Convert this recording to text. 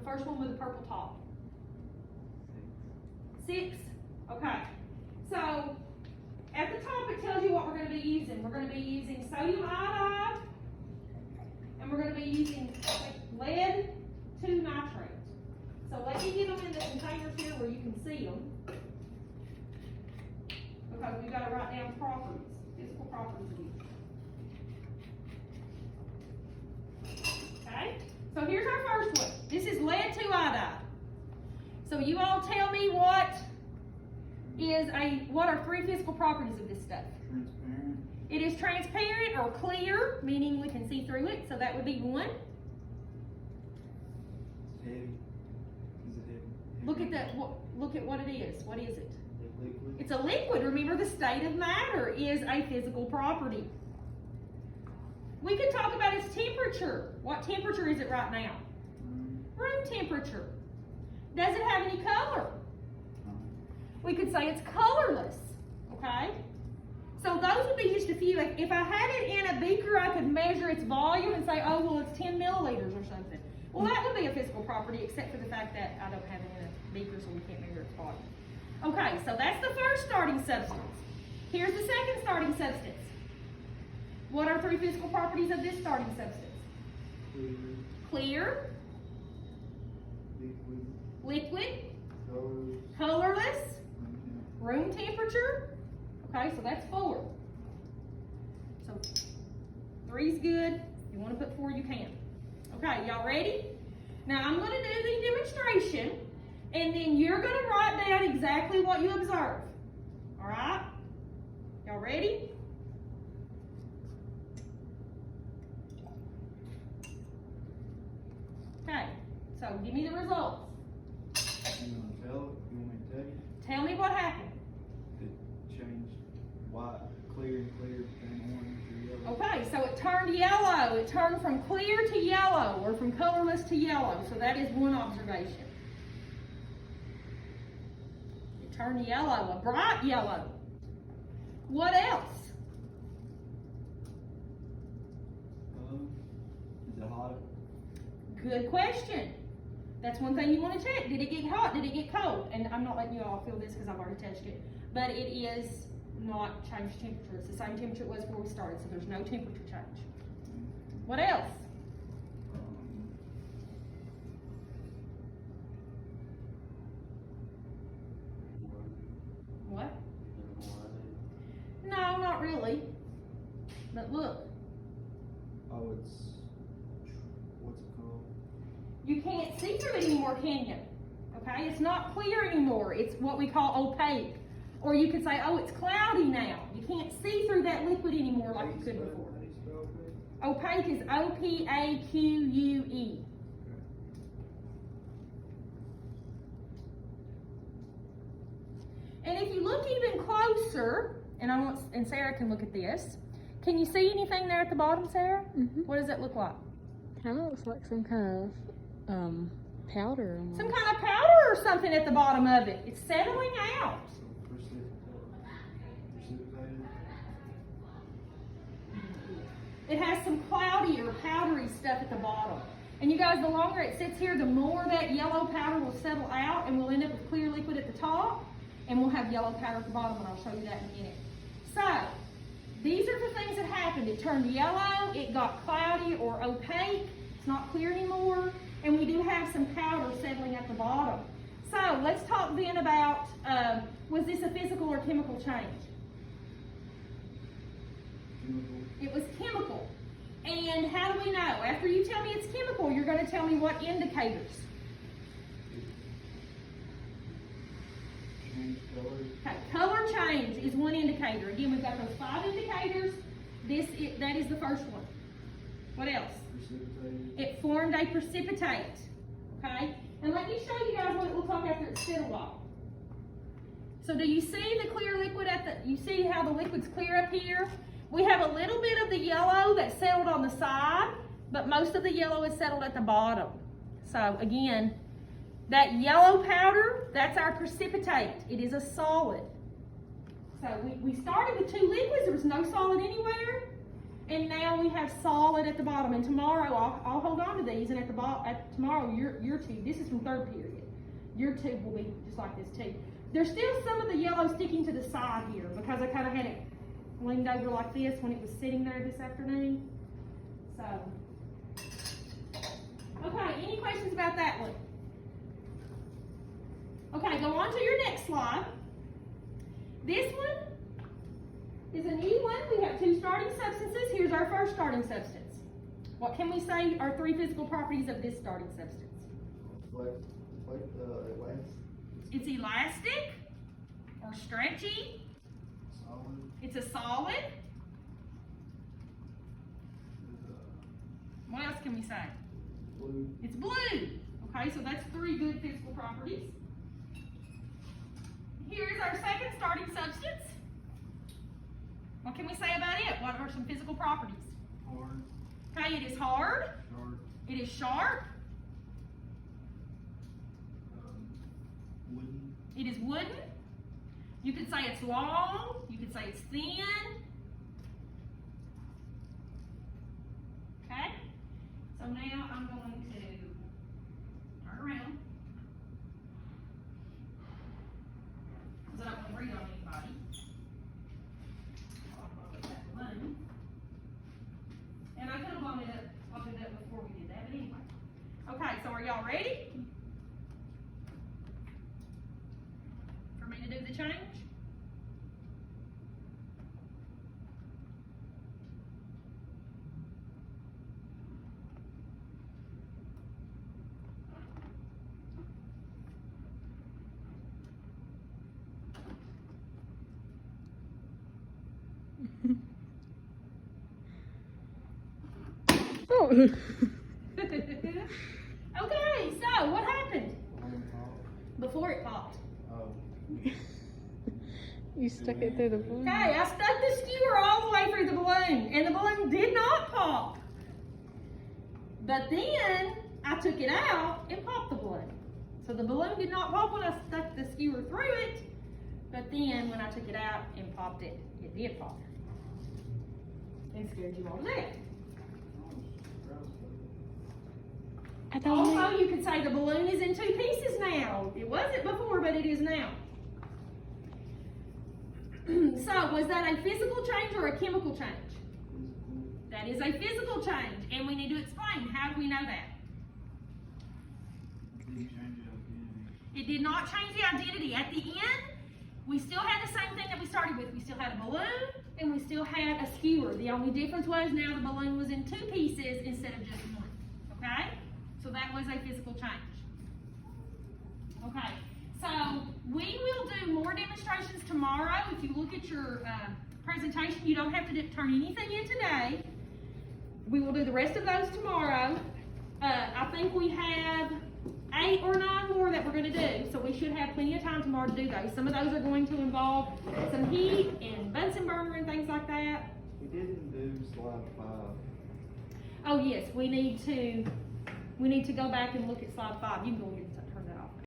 The first one with the purple top. 6. Okay. So at the top it tells you what we're going to be using. We're going to be using sodium iodide, and we're going to be using lead 2 nitrate. So let me get them in the containers here where you can see them, because we've got to write down properties, physical properties of these. Okay? So here's our first one. This is lead 2 iodide. So you all tell me what are 3 physical properties of this stuff? Transparent. It is transparent or clear, meaning we can see through it. So that would be 1. Heavy. Is it heavy? Look at that. Look at what it is. What is it? Liquid. It's a liquid. Remember, the state of matter is a physical property. We could talk about its temperature. What temperature is it right now? Room temperature. Does it have any color? We could say it's colorless. Okay? So those would be just a few. If I had it in a beaker, I could measure its volume and say, oh, well, it's 10 milliliters or something. Well, that would be a physical property, except for the fact that I don't have it in a beaker, so we can't measure its volume. Okay, so that's the first starting substance. Here's the second starting substance. What are 3 physical properties of this starting substance? Clear, liquid, colorless, room temperature. Okay, so that's 4. So 3's good. If you want to put 4, you can. Okay, y'all ready? Now I'm going to do the demonstration, and then you're going to write down exactly what you observe. All right? Y'all ready? Okay, so give me the results. You want to tell it? You want me to tell you? Tell me what happened. It changed white, clear, became orange or yellow. Okay, so it turned yellow. It turned from clear to yellow, or from colorless to yellow. So that is one observation. It turned yellow, a bright yellow. What else? Is it hot? Good question. That's one thing you want to check. Did it get hot? Did it get cold? And I'm not letting you all feel this because I've already touched it. But it is not changed temperature. It's the same temperature it was before we started, so there's no temperature change. What else? What? No, not really. But look, Oh, it's, what's it called? you can't see through it anymore, can you? Okay, it's not clear anymore. It's what we call opaque. Or you could say, oh, it's cloudy now. You can't see through that liquid anymore like you could before. Opaque is O-P-A-Q-U-E. And if you look even closer, and Sarah can look at this, can you see anything there at the bottom, Sarah? Mm-hmm. What does it look like? Kind of looks like some kind of powder. Almost. Some kind of powder or something at the bottom of it. It's settling out. Precipitated. It has some cloudy or powdery stuff at the bottom. And you guys, the longer it sits here, the more that yellow powder will settle out, and we'll end up with clear liquid at the top, and we'll have yellow powder at the bottom, and I'll show you that in a minute. So, these are the things that happened. It turned yellow, it got cloudy or opaque, it's not clear anymore, and we do have some powder settling at the bottom. So, let's talk then about, was this a physical or chemical change? Chemical. It was chemical. And how do we know? After you tell me it's chemical, you're going to tell me what indicators. Change color. Okay, color change is one indicator. Again, we've got those 5 indicators. That is the first one. What else? Precipitated. It formed a precipitate. Okay? And let me show you guys what it looks like after it's sit a while. So do you see the clear liquid you see how the liquid's clear up here? We have a little bit of the yellow that settled on the side, but most of the yellow is settled at the bottom. So again, that yellow powder, that's our precipitate. It is a solid. So we started with 2 liquids. There was no solid anywhere. And now we have solid at the bottom, and tomorrow, I'll hold on to these, and at the tomorrow, your tube, this is from third period, your tube will be just like this too. There's still some of the yellow sticking to the side here, because I kind of had it leaned over like this when it was sitting there this afternoon. So, okay, any questions about that one? Okay, go on to your next slide. This one is an E1. We have two starting substances. Here's our first starting substance. What can we say are three physical properties of this starting substance? Elastic. It's elastic or stretchy. Solid. It's a solid. What else can we say? Blue. It's blue. Okay, so that's three good physical properties. Here is our second starting substance. What can we say about it? What are some physical properties? Hard. Okay, it is hard. Sharp. It is sharp. Wooden. It is wooden. You could say it's long. You could say it's thin. Okay? So now I'm going to turn around. Because I don't want to breathe on anybody. I'll put that balloon. And I could have blown it up before we did that, but anyway. Okay, so are y'all ready? For me to do the change? Oh. Okay, so what happened before it popped? Oh. You stuck it through the balloon. Okay, I stuck the skewer all the way through the balloon, and the balloon did not pop. But then I took it out and popped the balloon. So the balloon did not pop when I stuck the skewer through it, but then when I took it out and popped it, it did pop. And scared you all to death. I thought Also, you could say the balloon is in two pieces now. It wasn't before, but it is now. So, was that a physical change or a chemical change? That is a physical change, and we need to explain. How do we know that? It did not change the identity. At the end, we still had the same thing that we started with. We still had a balloon, and we still had a skewer. The only difference was now the balloon was in two pieces instead of just one. Okay? So that was a physical change. Okay, so we will do more demonstrations tomorrow. If you look at your presentation, you don't have to turn anything in today. We will do the rest of those tomorrow. I think we have 8 or 9 more that we're going to do, so we should have plenty of time tomorrow to do those. Some of those are going to involve some heat and Bunsen burner and things like that. We didn't do slide 5. Oh yes, we need to go back and look at slide 5. You can go ahead and